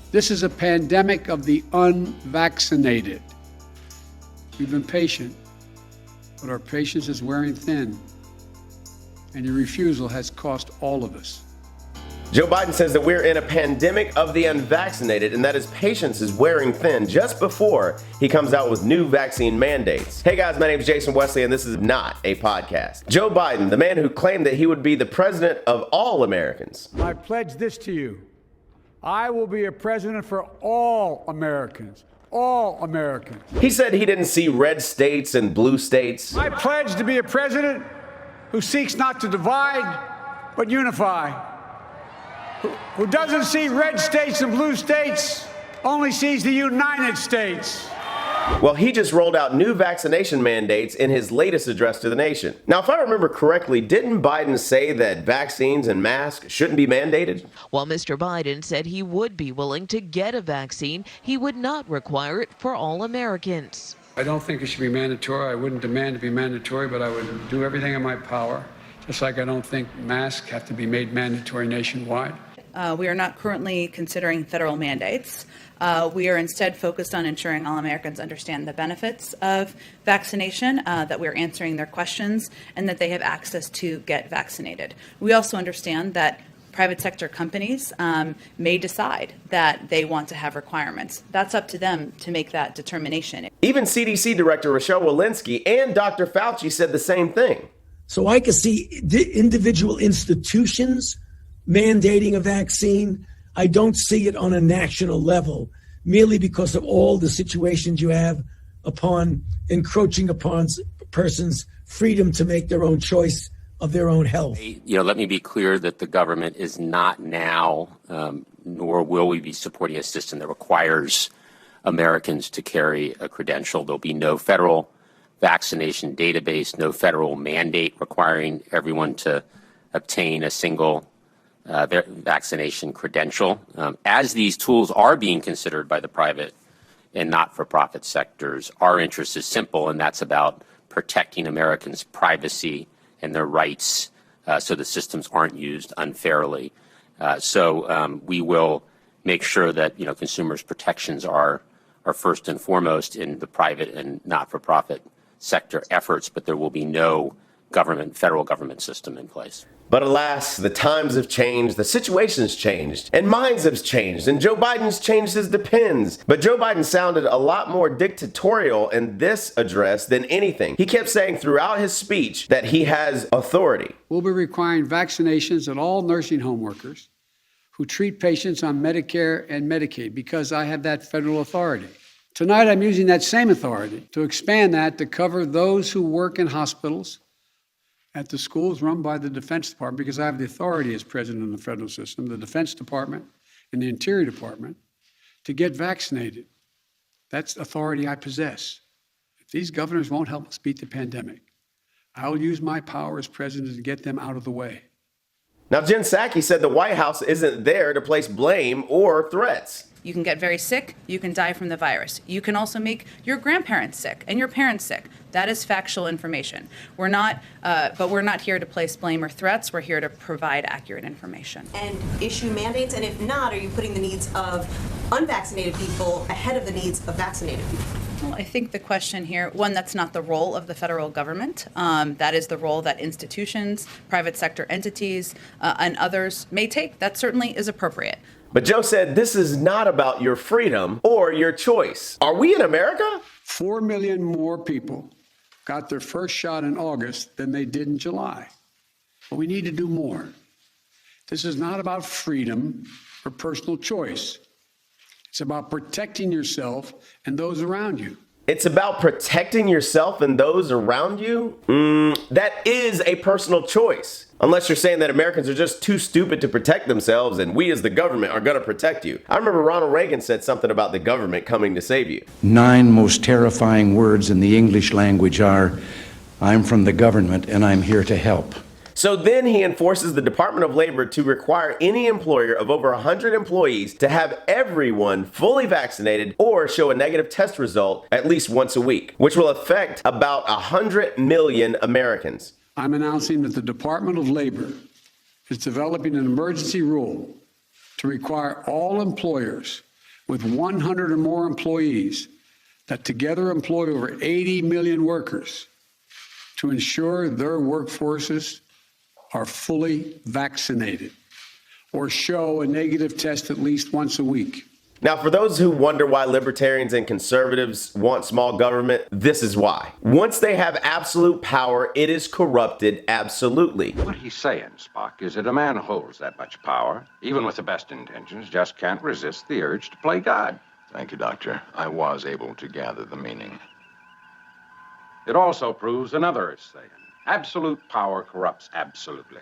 This is a pandemic of the unvaccinated. We've been patient, but our patience is wearing thin, and your refusal has cost all of us. Joe Biden says that we're in a pandemic of the unvaccinated and that his patience is wearing thin just before he comes out with new vaccine mandates. Hey guys, my name is Jason Wesley and this is not a podcast. Joe Biden, the man who claimed that he would be the president of all Americans. I pledge this to you. I will be a president for all Americans. All Americans. He said he didn't see red states and blue states. I pledge to be a president who seeks not to divide, but unify. Who doesn't see red states and blue states, only sees the United States. Well, he just rolled out new vaccination mandates in his latest address to the nation. Now, if I remember correctly, didn't Biden say that vaccines and masks shouldn't be mandated? While Mr. Biden said he would be willing to get a vaccine, he would not require it for all Americans. I don't think it should be mandatory. I wouldn't demand to be mandatory, but I would do everything in my power. Just like I don't think masks have to be made mandatory nationwide. We are not currently considering federal mandates. We are instead focused on ensuring all Americans understand the benefits of vaccination, that we're answering their questions, and that they have access to get vaccinated. We also understand that private sector companies may decide that they want to have requirements. That's up to them to make that determination. Even CDC Director Rochelle Walensky and Dr. Fauci said the same thing. So I can see individual institutions mandating a vaccine. I don't see it on a national level, merely because of all the situations you have upon encroaching upon persons' freedom to make their own choice of their own health. Let me be clear that the government is not now, nor will we be supporting a system that requires Americans to carry a credential. There'll be no federal vaccination database, no federal mandate requiring everyone to obtain a single vaccination credential. As these tools are being considered by the private and not-for-profit sectors, our interest is simple, and that's about protecting Americans' privacy and their rights so the systems aren't used unfairly. So we will make sure that consumers' protections are first and foremost in the private and not-for-profit sector efforts, but there will be no federal government system in place. But alas, the times have changed, the situation's changed, and minds have changed, and Joe Biden's changed his depends. But Joe Biden sounded a lot more dictatorial in this address than anything. He kept saying throughout his speech that he has authority. We'll be requiring vaccinations of all nursing home workers who treat patients on Medicare and Medicaid because I have that federal authority. Tonight, I'm using that same authority to expand that to cover those who work in hospitals, at the schools run by the Defense Department, because I have the authority as president of the federal system, the Defense Department and the Interior Department, to get vaccinated. That's authority I possess. If these governors won't help us beat the pandemic, I'll use my power as president to get them out of the way. Now, Jen Psaki said the White House isn't there to place blame or threats. You can get very sick. You can die from the virus. You can also make your grandparents sick and your parents sick. That is factual information. We're not here to place blame or threats. We're here to provide accurate information. And issue mandates? And if not, are you putting the needs of unvaccinated people ahead of the needs of vaccinated people? Well, I think the question here, one, that's not the role of the federal government. That is the role that institutions, private sector entities, and others may take. That certainly is appropriate. But Joe said this is not about your freedom or your choice. Are we in America? 4 million more people got their first shot in August than they did in July. But we need to do more. This is not about freedom or personal choice. It's about protecting yourself and those around you. It's about protecting yourself and those around you? That is a personal choice. Unless you're saying that Americans are just too stupid to protect themselves and we as the government are going to protect you. I remember Ronald Reagan said something about the government coming to save you. 9 most terrifying words in the English language are, I'm from the government and I'm here to help. So then he enforces the Department of Labor to require any employer of over 100 employees to have everyone fully vaccinated or show a negative test result at least once a week, which will affect about 100 million Americans. I'm announcing that the Department of Labor is developing an emergency rule to require all employers with 100 or more employees that together employ over 80 million workers to ensure their workforces are fully vaccinated or show a negative test at least once a week. Now, for those who wonder why libertarians and conservatives want small government, this is why. Once they have absolute power, it is corrupted absolutely. What he's saying, Spock, is that a man who holds that much power, even with the best intentions, just can't resist the urge to play God. Thank you, Doctor. I was able to gather the meaning. It also proves another saying. Absolute power corrupts absolutely.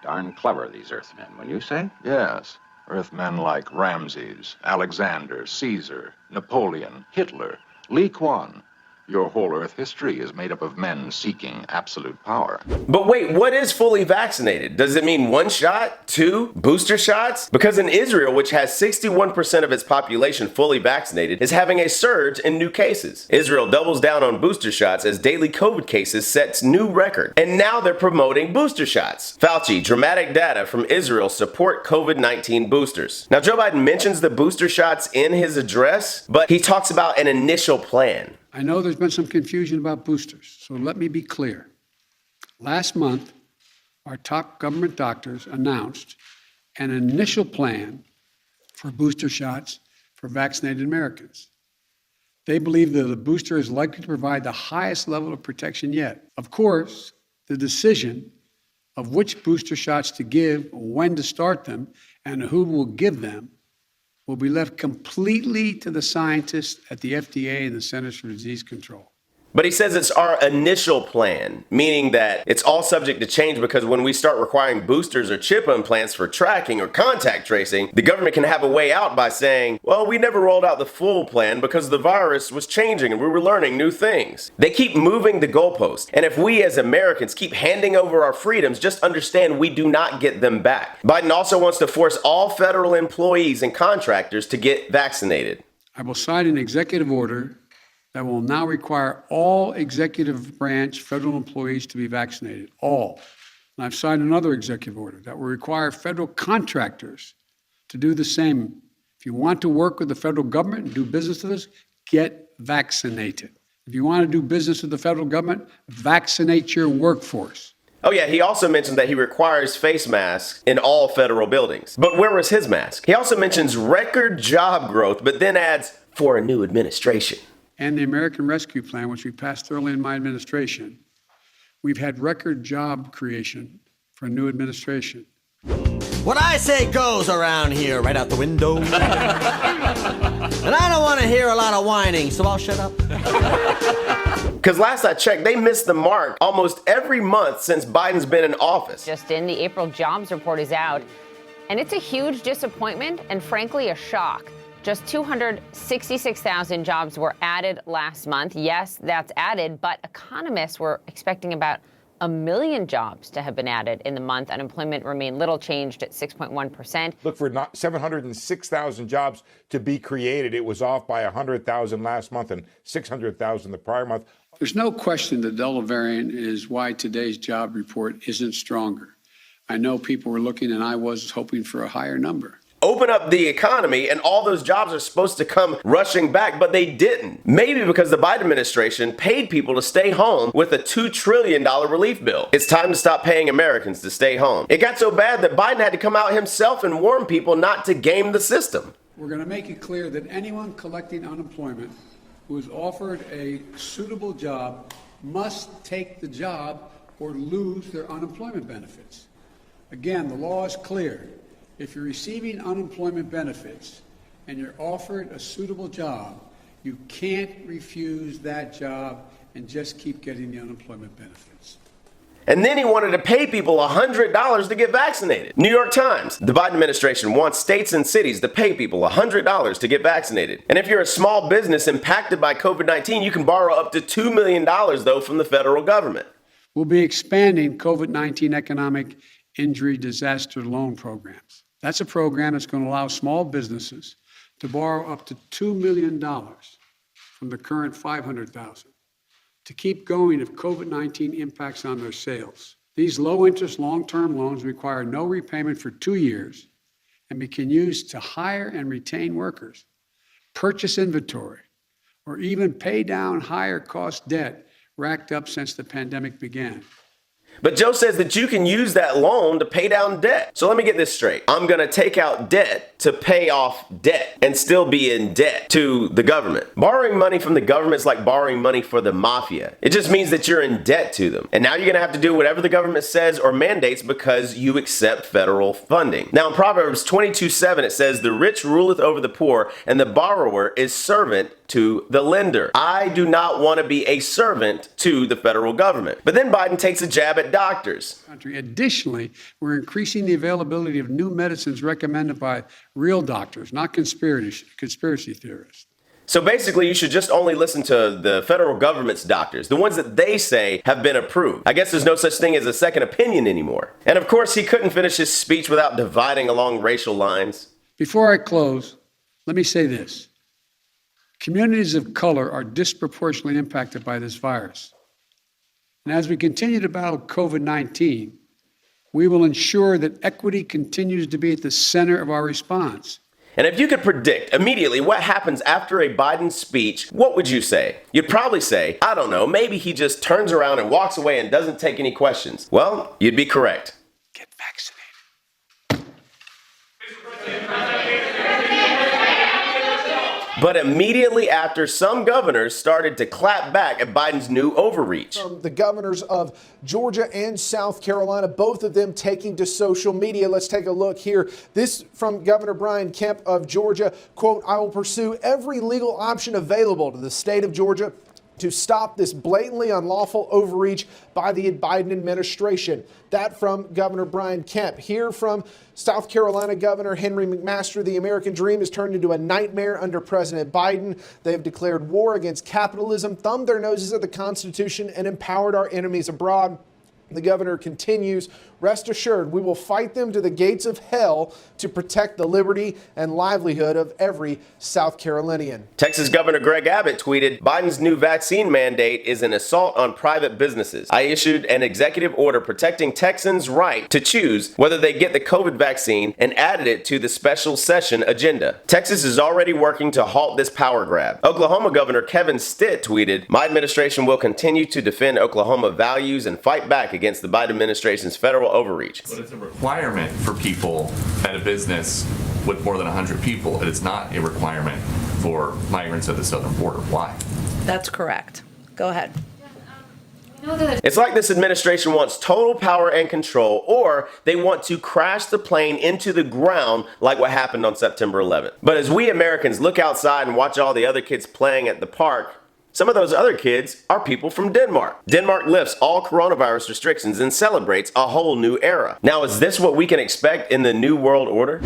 Darn clever, these Earthmen, wouldn't you say? Yes. Earthmen like Ramses, Alexander, Caesar, Napoleon, Hitler, Li Kuan. Your whole Earth history is made up of men seeking absolute power. But wait, what is fully vaccinated? Does it mean 1 shot, 2 booster shots? Because in Israel, which has 61% of its population fully vaccinated, is having a surge in new cases. Israel doubles down on booster shots as daily COVID cases sets new record. And now they're promoting booster shots. Fauci, dramatic data from Israel support COVID-19 boosters. Now, Joe Biden mentions the booster shots in his address, but he talks about an initial plan. I know there's been some confusion about boosters, so let me be clear. Last month, our top government doctors announced an initial plan for booster shots for vaccinated Americans. They believe that the booster is likely to provide the highest level of protection yet. Of course, the decision of which booster shots to give, when to start them, and who will give them will be left completely to the scientists at the FDA and the Centers for Disease Control. But he says it's our initial plan, meaning that it's all subject to change because when we start requiring boosters or chip implants for tracking or contact tracing, the government can have a way out by saying, well, we never rolled out the full plan because the virus was changing and we were learning new things. They keep moving the goalpost. And if we as Americans keep handing over our freedoms, just understand we do not get them back. Biden also wants to force all federal employees and contractors to get vaccinated. I will sign an executive order that will now require all executive branch federal employees to be vaccinated, all. And I've signed another executive order that will require federal contractors to do the same. If you want to work with the federal government and do business with us, get vaccinated. If you want to do business with the federal government, vaccinate your workforce. Oh yeah, he also mentioned that he requires face masks in all federal buildings. But where was his mask? He also mentions record job growth, but then adds, for a new administration. And the American Rescue Plan, which we passed early in my administration, we've had record job creation for a new administration. What I say goes around here, right out the window. And I don't want to hear a lot of whining, so I'll shut up. Because last I checked, they missed the mark almost every month since Biden's been in office. Just in, the April jobs report is out, and it's a huge disappointment and frankly a shock. Just 266,000 jobs were added last month. Yes, that's added, but economists were expecting about 1 million jobs to have been added in the month. Unemployment remained little changed at 6.1%. Look for 706,000 jobs to be created. It was off by 100,000 last month and 600,000 the prior month. There's no question the Delta variant is why today's job report isn't stronger. I know people were looking, and I was hoping for a higher number. Open up the economy and all those jobs are supposed to come rushing back, but they didn't. Maybe because the Biden administration paid people to stay home with a $2 trillion relief bill. It's time to stop paying Americans to stay home. It got so bad that Biden had to come out himself and warn people not to game the system. We're going to make it clear that anyone collecting unemployment who is offered a suitable job must take the job or lose their unemployment benefits. Again, the law is clear. If you're receiving unemployment benefits and you're offered a suitable job, you can't refuse that job and just keep getting the unemployment benefits. And then he wanted to pay people $100 to get vaccinated. New York Times, the Biden administration wants states and cities to pay people $100 to get vaccinated. And if you're a small business impacted by COVID-19, you can borrow up to $2 million, though, from the federal government. We'll be expanding COVID-19 economic injury disaster loan programs. That's a program that's going to allow small businesses to borrow up to $2 million from the current $500,000 to keep going if COVID-19 impacts on their sales. These low-interest, long-term loans require no repayment for 2 years and can use to hire and retain workers, purchase inventory, or even pay down higher cost debt racked up since the pandemic began. But Joe says that you can use that loan to pay down debt. So let me get this straight. I'm going to take out debt to pay off debt and still be in debt to the government. Borrowing money from the government is like borrowing money for the mafia. It just means that you're in debt to them. And now you're going to have to do whatever the government says or mandates because you accept federal funding. Now in Proverbs 22:7, it says, "The rich ruleth over the poor, and the borrower is servant to the lender." I do not want to be a servant to the federal government. But then Biden takes a jab at doctors. Additionally, we're increasing the availability of new medicines recommended by real doctors, not conspiracy theorists. So basically, you should just only listen to the federal government's doctors, the ones that they say have been approved. I guess there's no such thing as a second opinion anymore. And of course, he couldn't finish his speech without dividing along racial lines. Before I close, let me say this. Communities of color are disproportionately impacted by this virus. And as we continue to battle COVID-19, we will ensure that equity continues to be at the center of our response. And if you could predict immediately what happens after a Biden speech, what would you say? You'd probably say, I don't know, maybe he just turns around and walks away and doesn't take any questions. Well, you'd be correct. Get vaccinated. But immediately after, some governors started to clap back at Biden's new overreach. The governors of Georgia and South Carolina, both of them taking to social media. Let's take a look here. This from Governor Brian Kemp of Georgia. Quote, "I will pursue every legal option available to the state of Georgia to stop this blatantly unlawful overreach by the Biden administration." That from Governor Brian Kemp. Here from South Carolina Governor Henry McMaster, the American dream has turned into a nightmare under President Biden. They have declared war against capitalism, thumbed their noses at the Constitution, and empowered our enemies abroad. The governor continues, "Rest assured, we will fight them to the gates of hell to protect the liberty and livelihood of every South Carolinian." Texas Governor Greg Abbott tweeted, "Biden's new vaccine mandate is an assault on private businesses. I issued an executive order protecting Texans' right to choose whether they get the COVID vaccine and added it to the special session agenda. Texas is already working to halt this power grab." Oklahoma Governor Kevin Stitt tweeted, "My administration will continue to defend Oklahoma values and fight back against the Biden administration's federal overreach." But it's a requirement for people at a business with more than 100 people. It is not a requirement for migrants at the southern border. Why? That's correct. Go ahead. It's like this administration wants total power and control, or they want to crash the plane into the ground like what happened on September 11th. But as we Americans look outside and watch all the other kids playing at the park, some of those other kids are people from Denmark. Denmark lifts all coronavirus restrictions and celebrates a whole new era. Now, is this what we can expect in the new world order?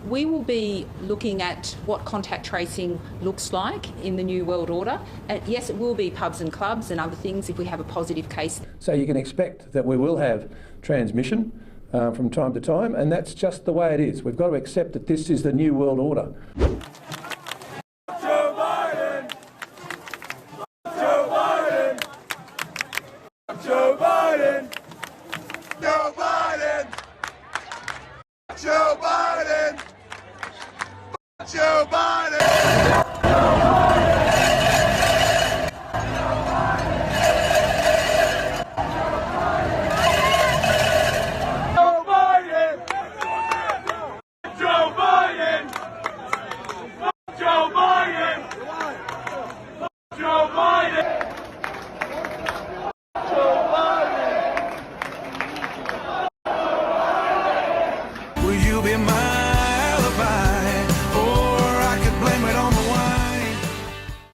We will be looking at what contact tracing looks like in the new world order. And yes, it will be pubs and clubs and other things if we have a positive case. So you can expect that we will have transmission from time to time, and that's just the way it is. We've got to accept that this is the new world order. Joe Biden!